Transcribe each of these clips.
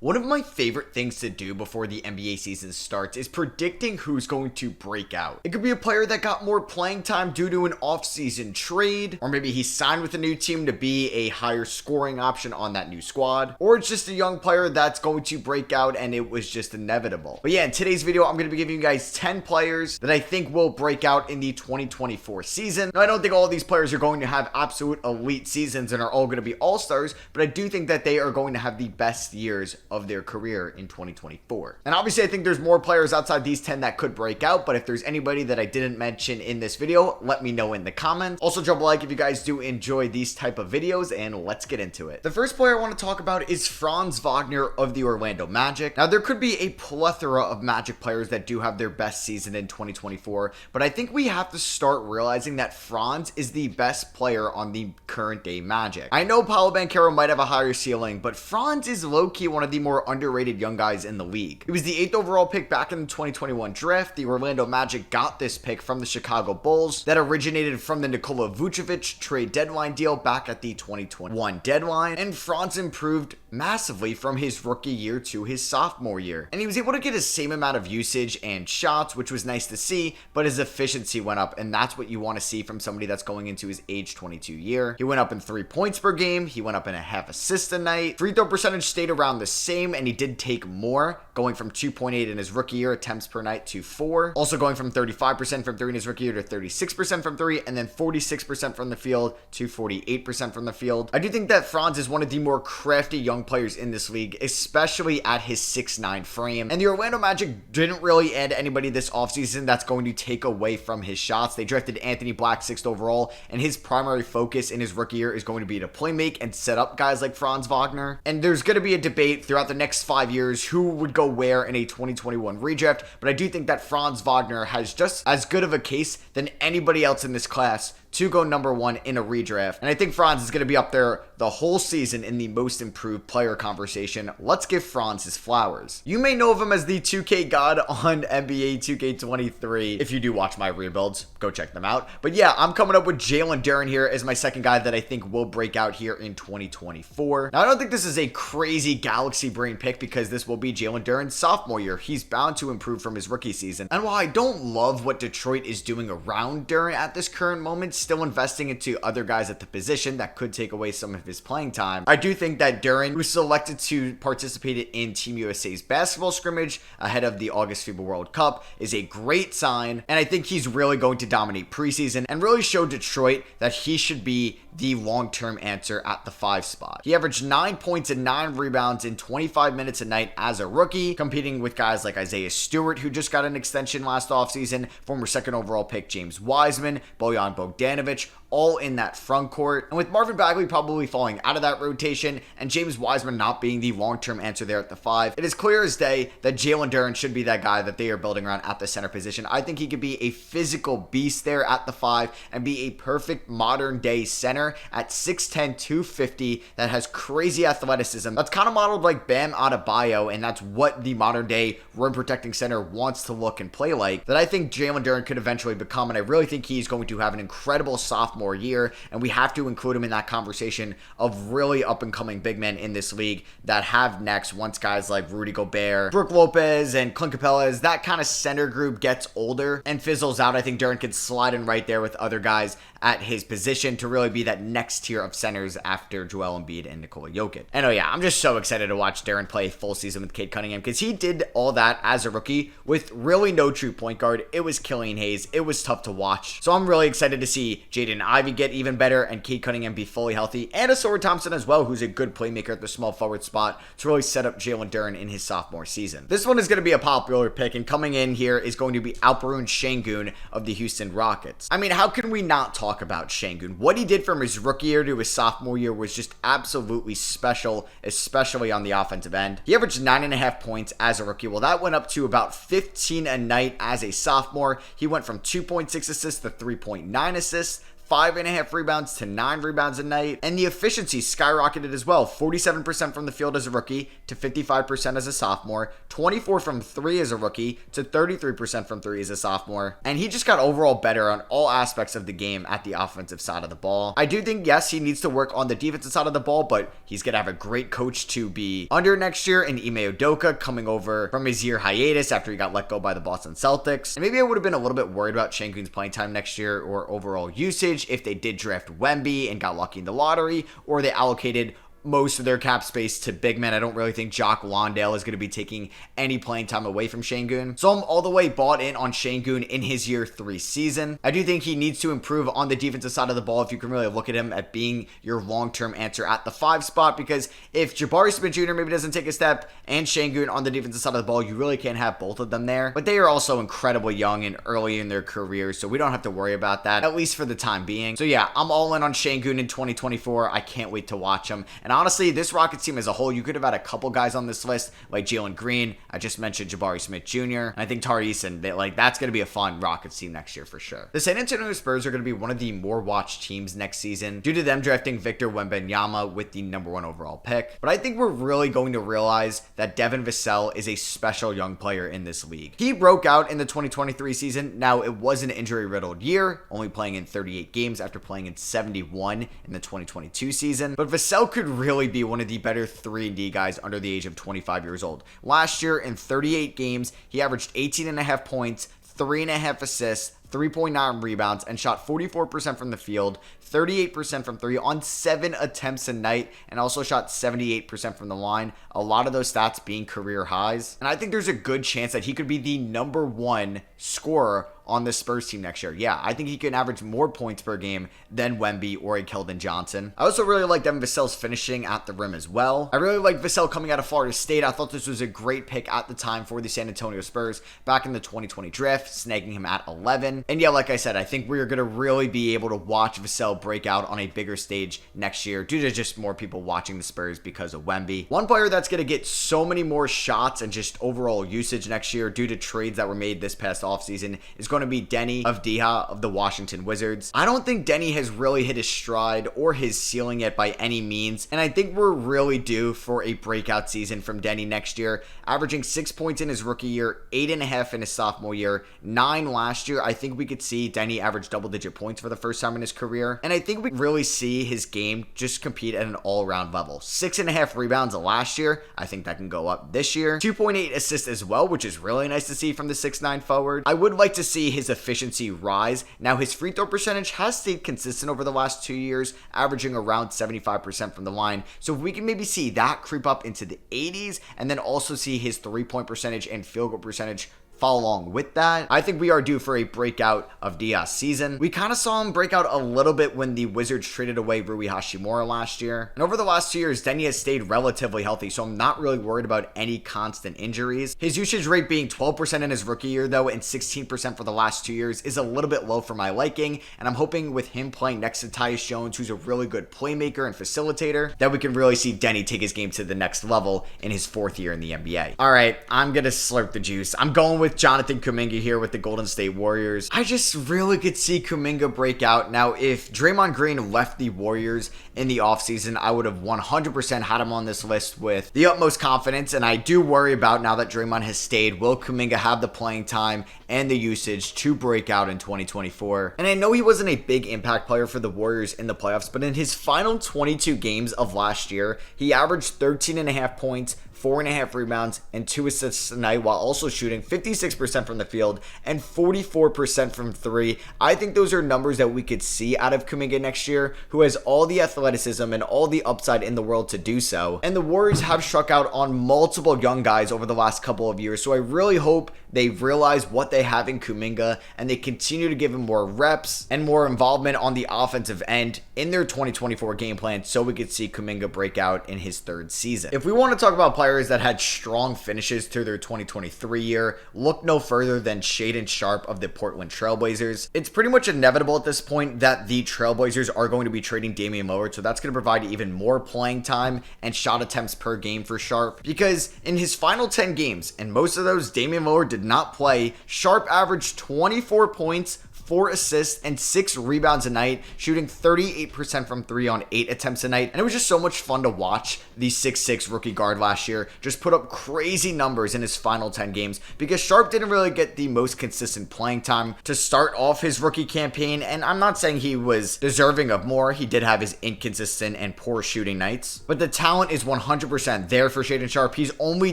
One of my favorite things to do before the NBA season starts is predicting who's going to break out. It could be a player that got more playing time due to an off-season trade, or maybe he signed with a new team to be a higher scoring option on that new squad, or it's just a young player that's going to break out and it was just inevitable. But yeah, in today's video, I'm going to be giving you guys 10 players that I think will break out in the 2024 season. Now, I don't think all of these players are going to have absolute elite seasons and are all going to be all-stars, but I do think that they are going to have the best years of their career in 2024. And obviously I think there's more players outside these 10 that could break out, but if there's anybody that I didn't mention in this video, let me know in the comments. Also drop a like if you guys do enjoy these type of videos, and let's get into it. The first player I want to talk about is Franz Wagner of the Orlando Magic. Now there could be a plethora of Magic players that do have their best season in 2024, but I think we have to start realizing that Franz is the best player on the current day Magic. I know Paolo Banchero might have a higher ceiling, but Franz is low-key one of the more underrated young guys in the league. He was the 8th overall pick back in the 2021 draft. The Orlando Magic got this pick from the Chicago Bulls that originated from the Nikola Vucevic trade deadline deal back at the 2021 deadline, and Franz improved massively from his rookie year to his sophomore year. And he was able to get the same amount of usage and shots, which was nice to see, but his efficiency went up, and that's what you want to see from somebody that's going into his age 22 year. He went up in 3 points per game, he went up in a half assist a night, free throw percentage stayed around the same, and he did take more, going from 2.8 in his rookie year attempts per night to 4. Also going from 35% from 3 in his rookie year to 36% from 3, and then 46% from the field to 48% from the field. I do think that Franz is one of the more crafty young players in this league, especially at his 6'9 frame. And the Orlando Magic didn't really add anybody this offseason that's going to take away from his shots. They drafted Anthony Black 6th overall, and his primary focus in his rookie year is going to be to play make and set up guys like Franz Wagner. And there's going to be a debate throughout the next 5 years who would go where in a 2021 redraft, but I do think that Franz Wagner has just as good of a case than anybody else in this class to go number 1 in a redraft. And I think Franz is going to be up there the whole season in the most improved player conversation. Let's give Franz his flowers. You may know of him as the 2K god on NBA 2K23. If you do watch my rebuilds, go check them out. But yeah, I'm coming up with Jaylen Darren here as my second guy that I think will break out here in 2024. Now, I don't think this is a crazy galaxy brain pick because this will be Jaylen Darren's sophomore year. He's bound to improve from his rookie season. And while I don't love what Detroit is doing around Darren at this current moment, still investing into other guys at the position that could take away some of his playing time, I do think that Darren, who selected to participate in Team USA's basketball scrimmage ahead of the August FIBA World Cup, is a great sign, and I think he's really going to dominate preseason and really show Detroit that he should be the long-term answer at the 5 spot. He averaged 9 points and 9 rebounds in 25 minutes a night as a rookie, competing with guys like Isaiah Stewart, who just got an extension last offseason, former 2nd overall pick James Wiseman, Bojan Bogdanovic, all in that front court. And with Marvin Bagley probably falling out of that rotation and James Wiseman not being the long-term answer there at the 5, it is clear as day that Jaylen Darren should be that guy that they are building around at the center position. I think he could be a physical beast there at the 5 and be a perfect modern-day center at 6'10", 250 that has crazy athleticism. That's kind of modeled like Bam Adebayo, and that's what the modern-day rim-protecting center wants to look and play like, that I think Jaylen Darren could eventually become, and I really think he's going to have an incredible sophomore year, and we have to include him in that conversation of really up-and-coming big men in this league that have next once guys like Rudy Gobert, Brook Lopez, and Clint Capella, as that kind of center group gets older and fizzles out. I think Darren could slide in right there with other guys at his position to really be that next tier of centers after Joel Embiid and Nikola Jokic. And oh yeah, I'm just so excited to watch Darren play a full season with Cade Cunningham because he did all that as a rookie with really no true point guard. It was Killian Hayes. It was tough to watch. So I'm really excited to see Jaden Ivey get even better and Cade Cunningham be fully healthy, and Asura Thompson as well, who's a good playmaker at the small forward spot to really set up Jaylen Darren in his sophomore season. This one is going to be a popular pick, and coming in here is going to be Alperen Sengun of the Houston Rockets. I mean, how can we not talk about Sengun? What he did from his rookie year to his sophomore year was just absolutely special, especially on the offensive end. He averaged 9.5 points as a rookie. Well, that went up to about 15 a night as a sophomore. He went from 2.6 assists to 3.9 assists, 5.5 rebounds to 9 rebounds a night, and the efficiency skyrocketed as well. 47% from the field as a rookie to 55% as a sophomore, 24 from 3 as a rookie to 33% from 3 as a sophomore, and he just got overall better on all aspects of the game at the offensive side of the ball. I do think, yes, he needs to work on the defensive side of the ball, but he's going to have a great coach to be under next year in Ime Udoka, coming over from his year hiatus after he got let go by the Boston Celtics. And maybe I would have been a little bit worried about Şengün's playing time next year or overall usage if they did draft Wemby and got lucky in the lottery, or they allocated most of their cap space to big men. I don't really think Jock Landale is going to be taking any playing time away from Şengün. So I'm all the way bought in on Şengün in his year 3 season. I do think he needs to improve on the defensive side of the ball if you can really look at him at being your long-term answer at the 5 spot, because if Jabari Smith Jr. maybe doesn't take a step and Şengün on the defensive side of the ball, you really can't have both of them there. But they are also incredibly young and early in their careers, so we don't have to worry about that, at least for the time being. So yeah, I'm all in on Şengün in 2024. I can't wait to watch him. And honestly, this Rockets team as a whole, you could have had a couple guys on this list, like Jalen Green. I just mentioned Jabari Smith Jr. And I think Tari Eason, that's going to be a fun Rockets team next year for sure. The San Antonio Spurs are going to be one of the more watched teams next season due to them drafting Victor Wembanyama with the number 1 overall pick. But I think we're really going to realize that Devin Vassell is a special young player in this league. He broke out in the 2023 season. Now, it was an injury-riddled year, only playing in 38 games after playing in 71 in the 2022 season. But Vassell could really be one of the better 3-and-D guys under the age of 25 years old. Last year, in 38 games, he averaged 18.5 points, 3.5 assists, 3.9 rebounds, and shot 44% from the field, 38% from 3 on 7 attempts a night, and also shot 78% from the line. A lot of those stats being career highs. And I think there's a good chance that he could be the number 1 scorer on the Spurs team next year. Yeah, I think he can average more points per game than Wemby or a Keldon Johnson. I also really like Devin Vassell's finishing at the rim as well. I really like Vassell coming out of Florida State. I thought this was a great pick at the time for the San Antonio Spurs back in the 2020 draft, snagging him at 11. And yeah, like I said, I think we're going to really be able to watch Vassell break out on a bigger stage next year due to just more people watching the Spurs because of Wemby. One player that's going to get so many more shots and just overall usage next year due to trades that were made this past offseason is going to be Denny Avdija of the Washington Wizards. I don't think Denny has really hit his stride or his ceiling yet by any means, and I think we're really due for a breakout season from Denny next year, averaging 6 points in his rookie year, 8.5 in his sophomore year, 9 last year. I think we could see Denny average double-digit points for the first time in his career, and I think we really see his game just compete at an all-around level. 6.5 rebounds last year. I think that can go up this year. 2.8 assists as well, which is really nice to see from the 6'9 forward. I would like to see his efficiency rise. Now, his free throw percentage has stayed consistent over the last 2 years, averaging around 75% from the line. So if we can maybe see that creep up into the 80s, and then also see his 3-point percentage and field goal percentage follow along with that, I think we are due for a breakout of Diaz season. We kind of saw him break out a little bit when the Wizards traded away Rui Hachimura last year. And over the last 2 years, Denny has stayed relatively healthy, so I'm not really worried about any constant injuries. His usage rate being 12% in his rookie year, though, and 16% for the last 2 years is a little bit low for my liking, and I'm hoping with him playing next to Tyus Jones, who's a really good playmaker and facilitator, that we can really see Denny take his game to the next level in his 4th year in the NBA. All right, I'm gonna slurp the juice. I'm going with Jonathan Kuminga here with the Golden State Warriors. I just really could see Kuminga break out. Now, if Draymond Green left the Warriors in the offseason, I would have 100% had him on this list with the utmost confidence, and I do worry about, now that Draymond has stayed, will Kuminga have the playing time and the usage to break out in 2024? And I know he wasn't a big impact player for the Warriors in the playoffs, but in his final 22 games of last year, he averaged 13.5 points, 4.5 rebounds, and 2 assists a night, while also shooting 56% from the field and 44% from 3. I think those are numbers that we could see out of Kuminga next year, who has all the athleticism and all the upside in the world to do so. And the Warriors have struck out on multiple young guys over the last couple of years, so I really hope they realize what they have in Kuminga and they continue to give him more reps and more involvement on the offensive end in their 2024 game plan, so we could see Kuminga break out in his 3rd season. If we want to talk about players that had strong finishes to their 2023 year, look no further than Shaden Sharp of the Portland Trailblazers. It's pretty much inevitable at this point that the Trailblazers are going to be trading Damian Lillard, so that's going to provide even more playing time and shot attempts per game for Sharp, because in his final 10 games, and most of those Damian Lillard did not play, Sharp averaged 24 points, 4 assists, and 6 rebounds a night, shooting 38% from 3 on 8 attempts a night. And it was just so much fun to watch the 6'6" rookie guard last year just put up crazy numbers in his final 10 games, because Sharp didn't really get the most consistent playing time to start off his rookie campaign. And I'm not saying he was deserving of more. He did have his inconsistent and poor shooting nights, but the talent is 100% there for Shaden Sharp. He's only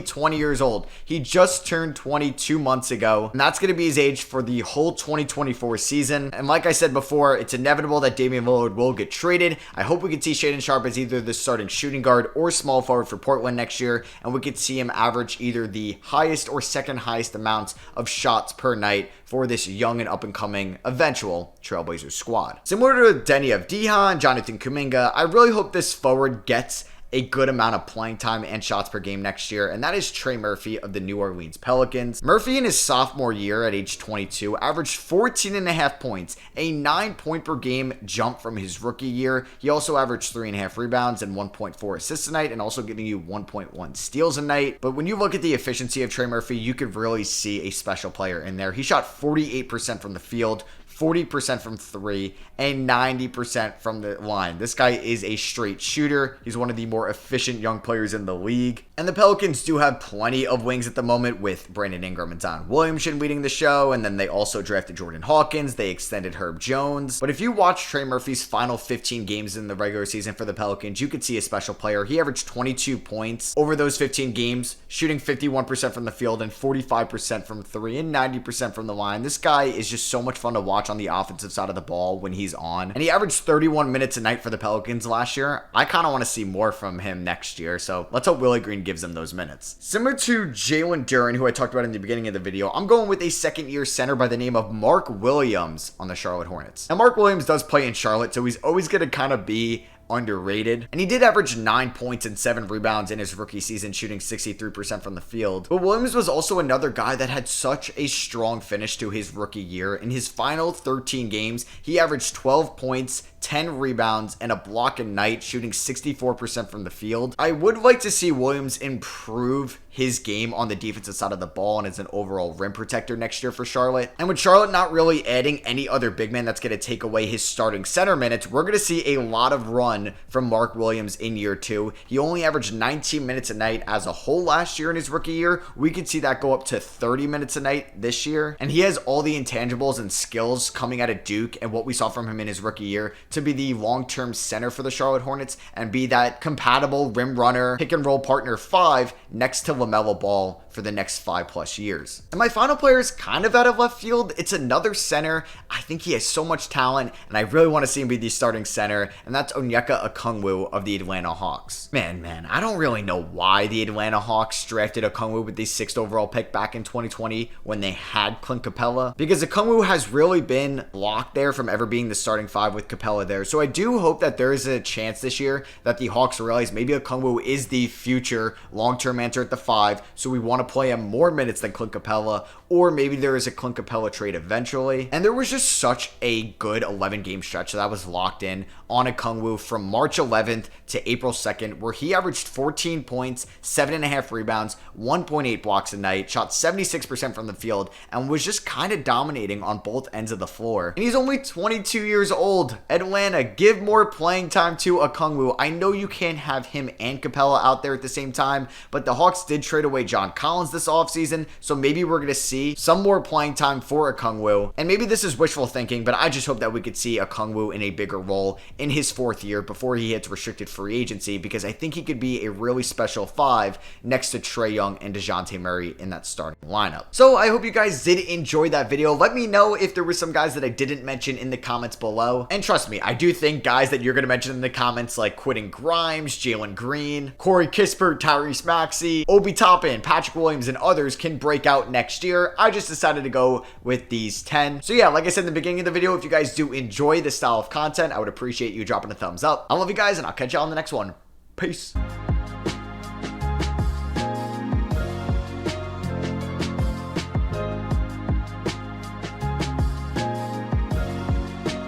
20 years old. He just turned 22 months ago, and that's going to be his age for the whole 2024 season. And like I said before, it's inevitable that Damian Lillard will get traded. I hope we can see Shaden Sharp as either the starting shooting guard or small forward for Portland next year, and we could see him average either the highest or second highest amounts of shots per night for this young and up-and-coming eventual Trailblazers squad. Similar to Deni Avdija and Jonathan Kuminga, I really hope this forward gets a good amount of playing time and shots per game next year, and that is Trey Murphy of the New Orleans Pelicans. Murphy in his sophomore year at age 22 averaged 14.5 points, a 9-point per game jump from his rookie year. He also averaged 3.5 rebounds and 1.4 assists a night, and also giving you 1.1 steals a night. But when you look at the efficiency of Trey Murphy, you could really see a special player in there. He shot 48% from the field, 40% from 3, and 90% from the line. This guy is a straight shooter. He's one of the more efficient young players in the league. And the Pelicans do have plenty of wings at the moment, with Brandon Ingram and Zion Williamson leading the show, and then they also drafted Jordan Hawkins. They extended Herb Jones. But if you watch Trey Murphy's final 15 games in the regular season for the Pelicans, you could see a special player. He averaged 22 points over those 15 games, shooting 51% from the field and 45% from 3 and 90% from the line. This guy is just so much fun to watch on the offensive side of the ball when he's on. And he averaged 31 minutes a night for the Pelicans last year. I kind of want to see more from him next year, so let's hope Willie Green gives him those minutes. Similar to Jaylen Darren, who I talked about in the beginning of the video, I'm going with a second-year center by the name of Mark Williams on the Charlotte Hornets. Now, Mark Williams does play in Charlotte, so he's always going to kind of be underrated. And he did average 9 points and 7 rebounds in his rookie season, shooting 63% from the field. But Williams was also another guy that had such a strong finish to his rookie year. In his final 13 games, he averaged 12 points, 10 rebounds, and a block a night, shooting 64% from the field. I would like to see Williams improve his game on the defensive side of the ball and as an overall rim protector next year for Charlotte. And with Charlotte not really adding any other big man that's going to take away his starting center minutes, we're going to see a lot of run from Mark Williams in year 2. He only averaged 19 minutes a night as a whole last year in his rookie year. We could see that go up to 30 minutes a night this year. And he has all the intangibles and skills coming out of Duke and what we saw from him in his rookie year to be the long-term center for the Charlotte Hornets and be that compatible rim runner, pick and roll partner 5 next to LaMelo Ball for the next 5+ years. And my final player is kind of out of left field. It's another center. I think he has so much talent, and I really want to see him be the starting center, and that's Onyeka Okongwu of the Atlanta Hawks. Man, I don't really know why the Atlanta Hawks drafted Okongwu with the 6th overall pick back in 2020 when they had Clint Capella, because Okongwu has really been blocked there from ever being the starting 5 with Capella there. So I do hope that there is a chance this year that the Hawks realize maybe Okongwu is the future long-term answer at the 5, so we want to play him more minutes than Clint Capella, or maybe there is a Clint Capella trade eventually. And there was just such a good 11-game stretch that was locked in on Okongwu from March 11th to April 2nd, where he averaged 14 points, 7.5 rebounds, 1.8 blocks a night, shot 76% from the field, and was just kind of dominating on both ends of the floor. And he's only 22 years old. Atlanta, give more playing time to Okongwu. I know you can't have him and Capella out there at the same time, but the Hawks did trade away John Collins this offseason, so maybe we're going to see some more playing time for Okongwu. And maybe this is wishful thinking, but I just hope that we could see Okongwu in a bigger role in his 4th year before he hits restricted free agency, because I think he could be a really special 5 next to Trae Young and DeJounte Murray in that starting lineup. So I hope you guys did enjoy that video. Let me know if there were some guys that I didn't mention in the comments below. And trust me, I do think guys that you're going to mention in the comments like Quentin Grimes, Jalen Green, Corey Kispert, Tyrese Maxey, Obi Toppin, Patrick Williams, and others can break out next year. I just decided to go with these 10. So yeah, like I said in the beginning of the video, if you guys do enjoy this style of content, I would appreciate you dropping a thumbs up. I love you guys, and I'll catch y'all on the next one. Peace.